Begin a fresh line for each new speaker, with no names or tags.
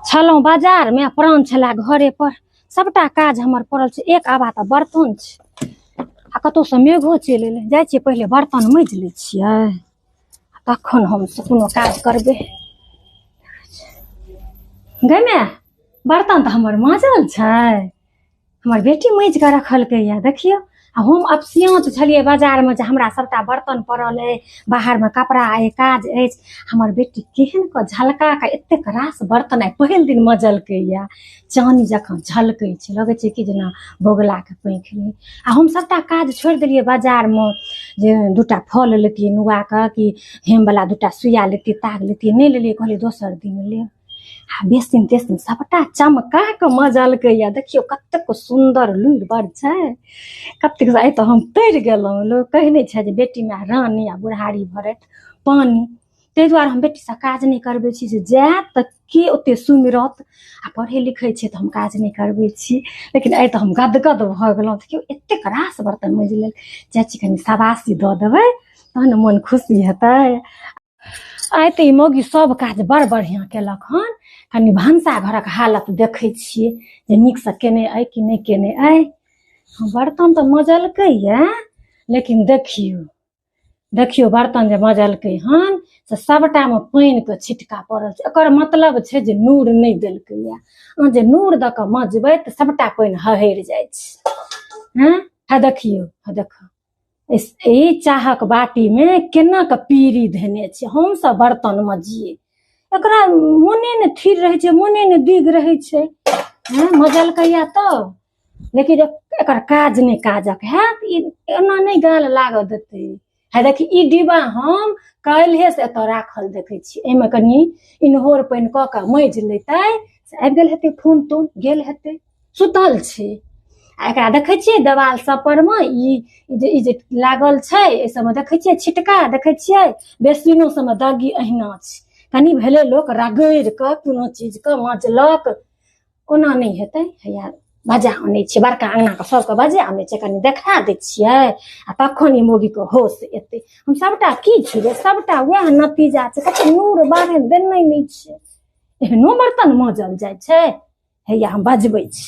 छलौं बाजार में प्राण छला घरे पर सबटा काज हमर पड़ल छै। एक आबा त बर्तन छै आ कतौ से मेघो चलि एलै। जाइ छियै पहिले बर्तन माँजि लै छियै तखन हम कोनो काज करबै। गै माय बर्तन त हमर माँजल छै, हमर बेटी माँजि कऽ रखलकै या देखियौ। आ हम अपसियाँत छलियै बाजार में जे हमरा सबटा बर्तन पड़ल अइ, बाहर में कपड़ा अइ, काज अछि। हमर बेटी केहन कऽ झलका कऽ एतेक रास बर्तन आइ पहिल दिन मजलकै या, चानी जकाँ झलकै छै, लगै छै कि जेना बौगला के पैंख रहै। आ हम सबटा काज छोड़ि देलियै बाजार में जे दूटा फल लेतियै नुआ कऽ कि हेमवला दूटा सुइया लेतियै, ताग लेतियै, नहि लेलियै। कहलियै दोसर दिन लेब। आ बेसिन तेसिन सबटा चमका कऽ मजलकै या, देखियौ कतेक सुन्दर लुरि बड़ छै, कतेक। आइ तऽ हम तरि गेलहुँ। लोक कहै नहि छै जे बेटीमे रानी आ बुढ़ारी भरत पानी, ताहि दुआरे हम बेटीसँ काज नहि करबै छी। जे जायत तऽ के ओते सुमिरत आ पढ़ै लिखै छै तऽ हम काज नहि करबै छी। लेकिन आइ तऽ हम गदगद भऽ गेलहुँ। देखियौ एतेक रास बर्तन माँजि लेल। जाइ छी कनि शाबाशी दऽ देबै तहन मोन खुशी हेतै। आइ तऽ ई मौगी सब काज बड़ बढ़िआँ केलक हन। कनि भनसा घरक हालत देखै छियै जे नीकसँ केने अइ कि नहि केने अइ। बर्तन तऽ मजलकै या, लेकिन देखियौ बर्तन जे मजलकै हन से सबटामे पानिके छिटका पड़ल छै। एकर मतलब छै जे नूर नहि देलकै या। अहाँ जे नूर दऽ कऽ मजबै तऽ सबटा पानि हहरि जाइ छै। हा देखियौ, हा देखियौ ई चाहक बाटी में केना कऽ पीरी धेने छै। हमसब बर्तन मजियै, एकरा मोने ने थिर रहै छै, मोने ने दिग रहै छै। मजलकै या तऽ, लेकिन एकर काज नहि काजक हैत। ई एना नहि गाल लागऽ देतै। है देखी ई डिब्बा हम काल्हे से एतऽ राखल देखै छी। एहिमे कनि इन्होर पानि कऽ कऽ माँजि लेतै से आबि गेल हेतै फोन तोन, गेल हेतै, सुतल छै। आ एकरा देखै छियै देवाल सब पर में ई जे लागल छै, एहि सबमे देखै छियै छिटका, देखै छियै बेसिनो सबमे दगी अहिना छै। कनि भेलै लोक रगड़ि कऽ कोनो चीजके मजलक, ओना नहि हेतै। हैया बजा आनै छियै, बड़का अङ्गनाके सबके बजा आनै छियै, कनि देखा दै छियै आ तखन ई मौगीके होश एतै। हम सबटा की छियै, सबटा वएह नतीजा छै। कते नूर बाढ़नि देने नहि छै, एहनो बर्तन मजल जाइ छै। हैया हम बजबै छी।